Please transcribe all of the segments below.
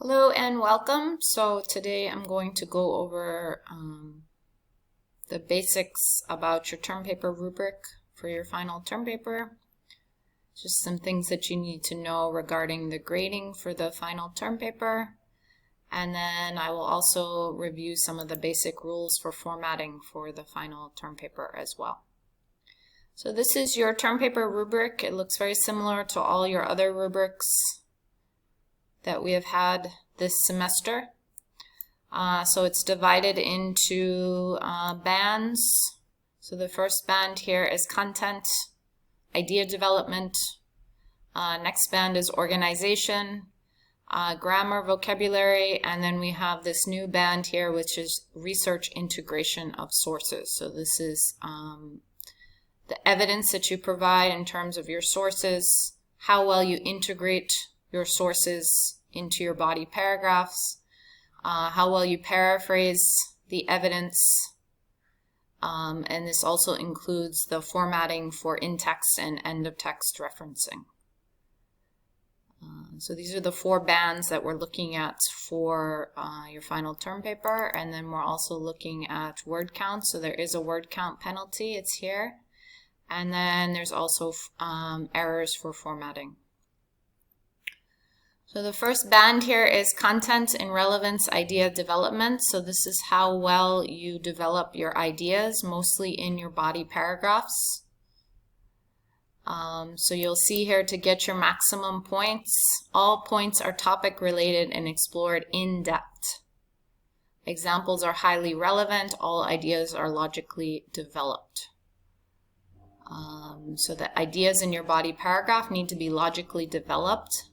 Hello and welcome. So today I'm going to go over the basics about your term paper rubric for your final term paper. Just some things that you need to know regarding the grading for the final term paper. And then I will also review some of the basic rules for formatting for the final term paper as well. So this is your term paper rubric. It looks very similar to all your other rubrics that we have had this semester. So it's divided into bands. So the first band here is content, idea development. Next band is organization, grammar, vocabulary, and then we have this new band here, which is research integration of sources. So this is the evidence that you provide in terms of your sources, how well you integrate your sources into your body paragraphs, how well you paraphrase the evidence, and this also includes the formatting for in-text and end-of-text referencing. So these are the four bands that we're looking at for your final term paper, and then we're also looking at word count. So there is a word count penalty, it's here, and then there's also errors for formatting. So the first band here is content and relevance idea development. So this is how well you develop your ideas, mostly in your body paragraphs. So you'll see here to get your maximum points, all points are topic related and explored in depth. Examples are highly relevant, all ideas are logically developed. So the ideas in your body paragraph need to be logically developed.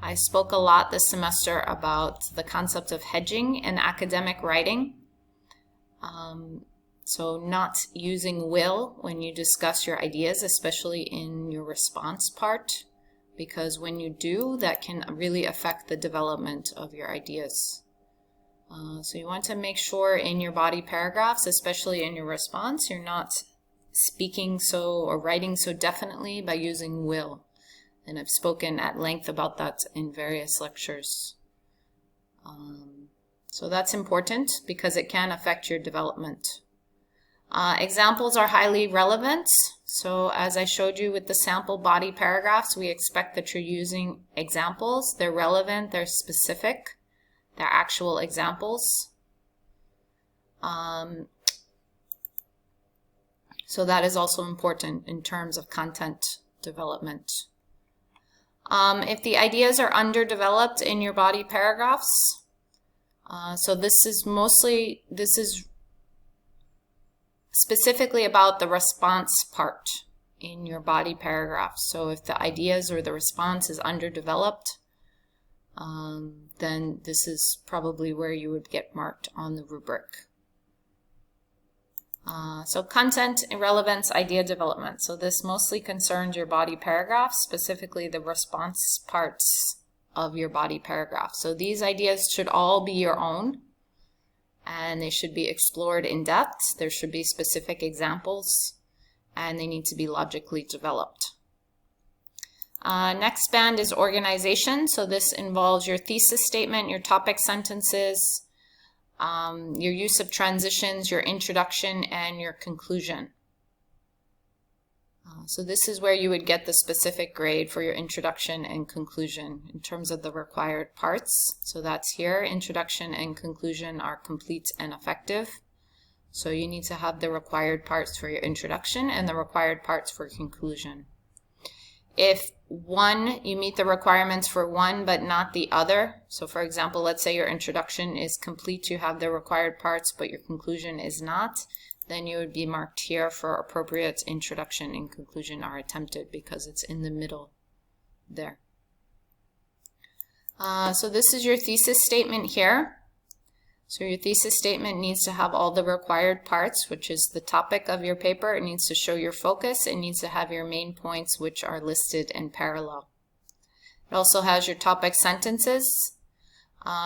I spoke a lot this semester about the concept of hedging in academic writing. So not using will when you discuss your ideas, especially in your response part, because when you do, that can really affect the development of your ideas. So you want to make sure in your body paragraphs, especially in your response, you're not speaking or writing so definitely by using will. And I've spoken at length about that in various lectures. So that's important because it can affect your development. Examples are highly relevant. So as I showed you with the sample body paragraphs, we expect that you're using examples. They're relevant, they're specific, they're actual examples. So that is also important in terms of content development. If the ideas are underdeveloped in your body paragraphs, so this is specifically about the response part in your body paragraph. So if the ideas or the response is underdeveloped, then this is probably where you would get marked on the rubric. So content, relevance, idea development. So this mostly concerns your body paragraph, specifically the response parts of your body paragraph. So these ideas should all be your own, and they should be explored in depth. There should be specific examples, and they need to be logically developed. Next band is organization. So this involves your thesis statement, your topic sentences, your use of transitions, your introduction, and your conclusion. So this is where you would get the specific grade for your introduction and conclusion in terms of the required parts. So that's here. Introduction and conclusion are complete and effective. So you need to have the required parts for your introduction and the required parts for conclusion. If you meet the requirements for one but not the other, so for example, let's say your introduction is complete, you have the required parts, but your conclusion is not, then you would be marked here for appropriate introduction and conclusion are attempted because it's in the middle there. So this is your thesis statement here. So your thesis statement needs to have all the required parts, which is the topic of your paper. It needs to show your focus. It needs to have your main points, which are listed in parallel. It also has your topic sentences.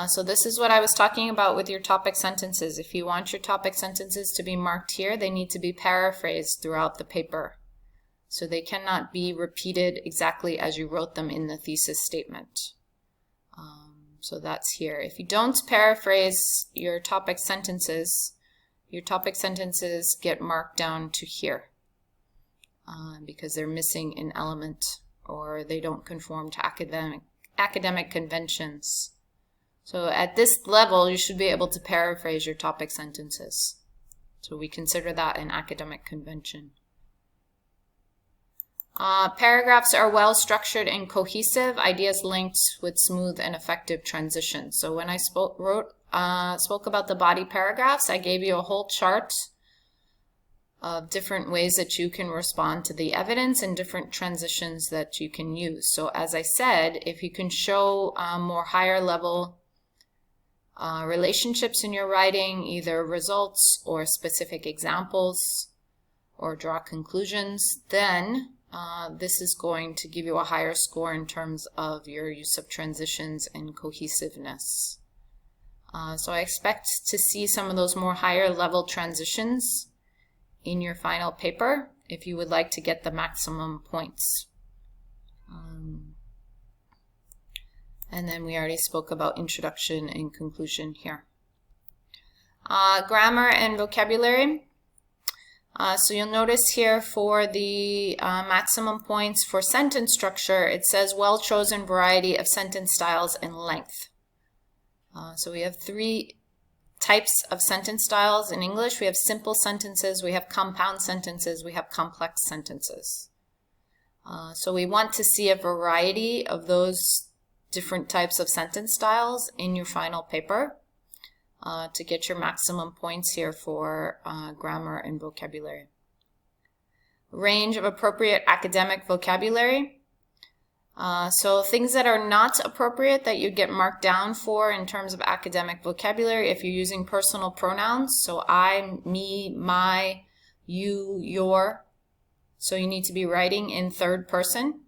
So this is what I was talking about with your topic sentences. If you want your topic sentences to be marked here, they need to be paraphrased throughout the paper. So they cannot be repeated exactly as you wrote them in the thesis statement. So that's here. If you don't paraphrase your topic sentences get marked down to here because they're missing an element or they don't conform to academic conventions. So at this level, you should be able to paraphrase your topic sentences. So we consider that an academic convention. Paragraphs are well structured and cohesive, ideas linked with smooth and effective transitions. So when I spoke about the body paragraphs, I gave you a whole chart of different ways that you can respond to the evidence and different transitions that you can use. So as I said, if you can show more higher level relationships in your writing, either results or specific examples, or draw conclusions, then this is going to give you a higher score in terms of your use of transitions and cohesiveness. So I expect to see some of those more higher level transitions in your final paper if you would like to get the maximum points. And then we already spoke about introduction and conclusion here. Grammar and vocabulary. So you'll notice here for the maximum points for sentence structure, it says well-chosen variety of sentence styles and length. So we have 3 types of sentence styles in English. We have simple sentences, we have compound sentences, we have complex sentences. So we want to see a variety of those different types of sentence styles in your final paper to get your maximum points here for grammar and vocabulary. Range of appropriate academic vocabulary. So things that are not appropriate that you get marked down for in terms of academic vocabulary if you're using personal pronouns. So I, me, my, you, your. So you need to be writing in third person.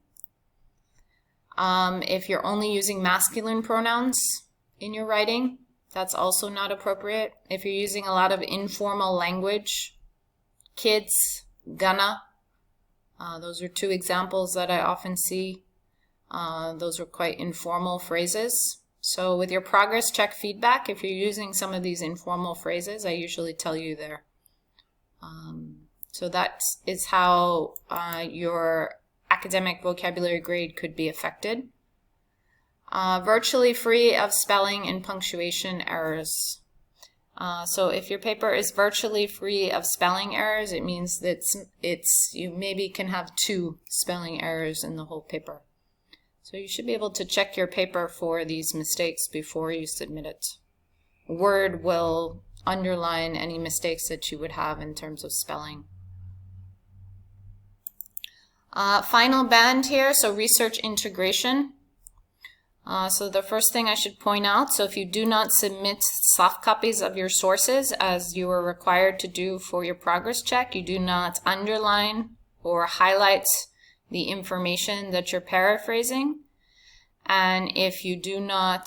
If you're only using masculine pronouns in your writing, that's also not appropriate. If you're using a lot of informal language, kids, gonna, those are 2 examples that I often see. Those are quite informal phrases. So with your progress check feedback, if you're using some of these informal phrases, I usually tell you there. So that is how your academic vocabulary grade could be affected. Virtually free of spelling and punctuation errors. So if your paper is virtually free of spelling errors, it means that you maybe can have 2 spelling errors in the whole paper. So you should be able to check your paper for these mistakes before you submit it. Word will underline any mistakes that you would have in terms of spelling. Final band here, so research integration. So the first thing I should point out, so if you do not submit soft copies of your sources as you are required to do for your progress check, you do not underline or highlight the information that you're paraphrasing. And if you do not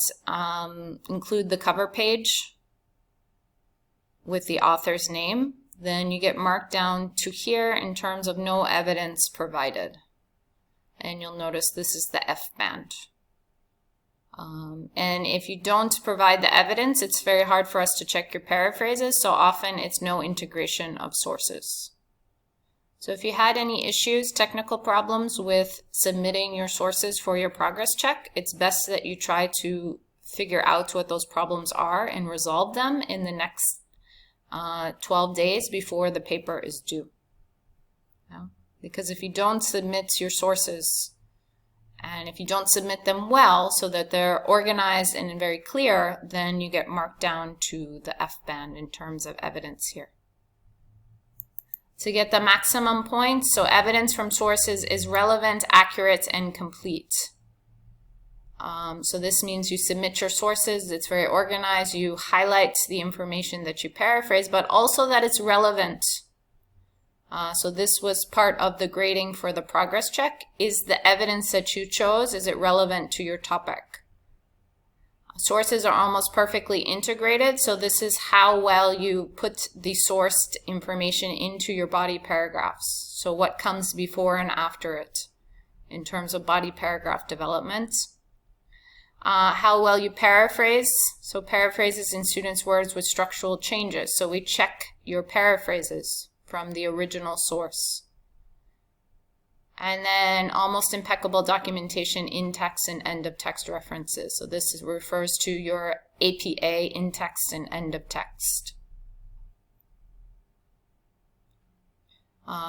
include the cover page with the author's name, then you get marked down to here in terms of no evidence provided. And you'll notice this is the F band. And if you don't provide the evidence, it's very hard for us to check your paraphrases, so often it's no integration of sources. So if you had any issues, technical problems with submitting your sources for your progress check, it's best that you try to figure out what those problems are and resolve them in the next 12 days before the paper is due. Because if you don't submit your sources, and if you don't submit them well so that they're organized and very clear, then you get marked down to the F band in terms of evidence here. To get the maximum points, so evidence from sources is relevant, accurate, and complete. So this means you submit your sources, it's very organized, you highlight the information that you paraphrase, but also that it's relevant. So this was part of the grading for the progress check. Is the evidence that you chose, is it relevant to your topic? Sources are almost perfectly integrated, so this is how well you put the sourced information into your body paragraphs. So what comes before and after it in terms of body paragraph development. How well you paraphrase. So paraphrases in students' words with structural changes. So we check your paraphrases from the original source. And then almost impeccable documentation in text and end of text references. So this refers to your APA in text and end of text.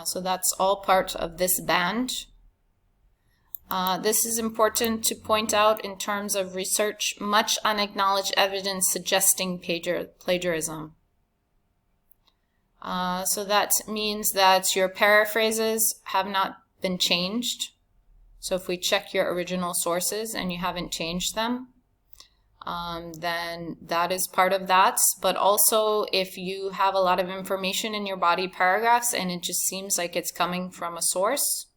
So that's all part of this band. This is important to point out in terms of research, much unacknowledged evidence suggesting plagiarism. So that means that your paraphrases have not been changed. So if we check your original sources and you haven't changed them, then that is part of that. But also if you have a lot of information in your body paragraphs and it just seems like it's coming from a source,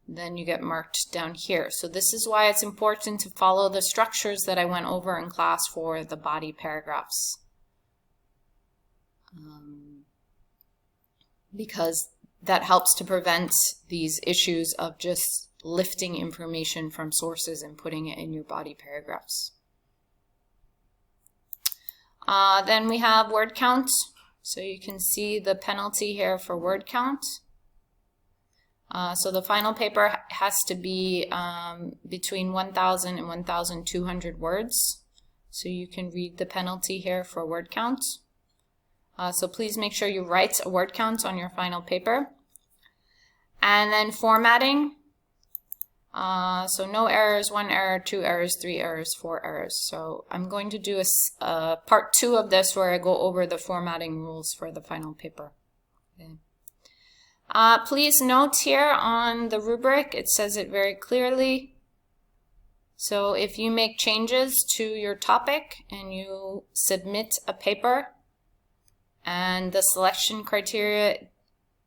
then you get marked down here. So this is why it's important to follow the structures that I went over in class for the body paragraphs. Because that helps to prevent these issues of just lifting information from sources and putting it in your body paragraphs. Then we have word count. So you can see the penalty here for word count. So the final paper has to be between 1,000 and 1,200 words. So you can read the penalty here for word count. So please make sure you write a word count on your final paper. And then formatting. So no errors, 1 error, 2 errors, 3 errors, 4 errors. So I'm going to do a part 2 of this where I go over the formatting rules for the final paper. Okay. Please note here on the rubric, it says it very clearly. So if you make changes to your topic and you submit a paper and the selection criteria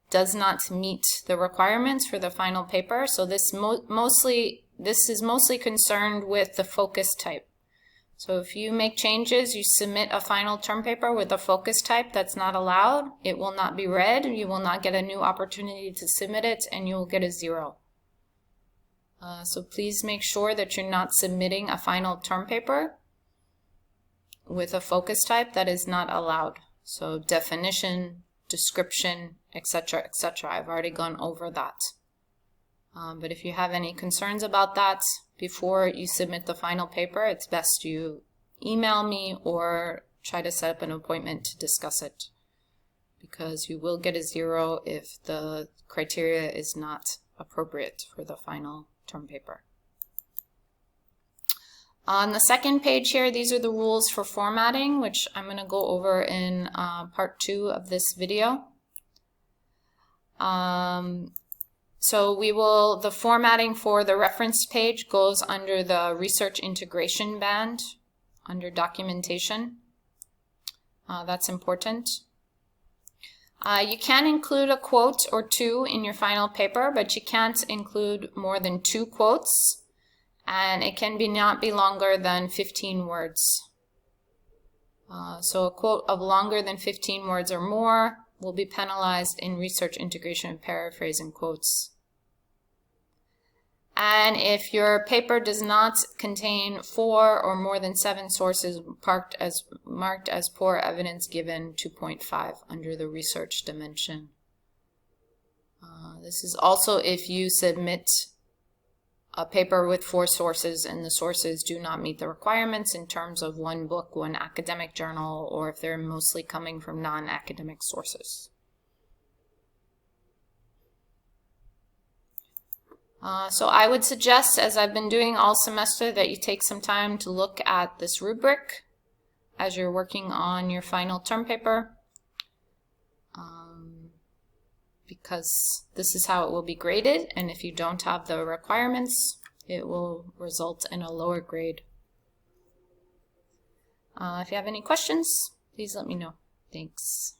does not meet the requirements for the final paper, so this is mostly concerned with the focus type. So if you make changes, you submit a final term paper with a focus type that's not allowed, it will not be read, you will not get a new opportunity to submit it, and you will get a 0. So please make sure that you're not submitting a final term paper with a focus type that is not allowed. So definition, description, etc., etc. I've already gone over that. But if you have any concerns about that before you submit the final paper, it's best you email me or try to set up an appointment to discuss it, because you will get a 0 if the criteria is not appropriate for the final term paper. On the second page here, these are the rules for formatting, which I'm going to go over in part 2 of this video. So the formatting for the reference page goes under the research integration band, under documentation. That's important. You can include a quote or 2 in your final paper, but you can't include more than 2 quotes, and it can not be longer than 15 words. So a quote of longer than 15 words or more will be penalized in research integration of paraphrase and quotes. And if your paper does not contain 4 or more than 7 sources marked as poor evidence given, 2.5 under the research dimension. This is also if you submit a paper with 4 sources and the sources do not meet the requirements in terms of 1 book, 1 academic journal, or if they're mostly coming from non-academic sources. So I would suggest, as I've been doing all semester, that you take some time to look at this rubric as you're working on your final term paper, because this is how it will be graded, and if you don't have the requirements, it will result in a lower grade. If you have any questions, please let me know. Thanks.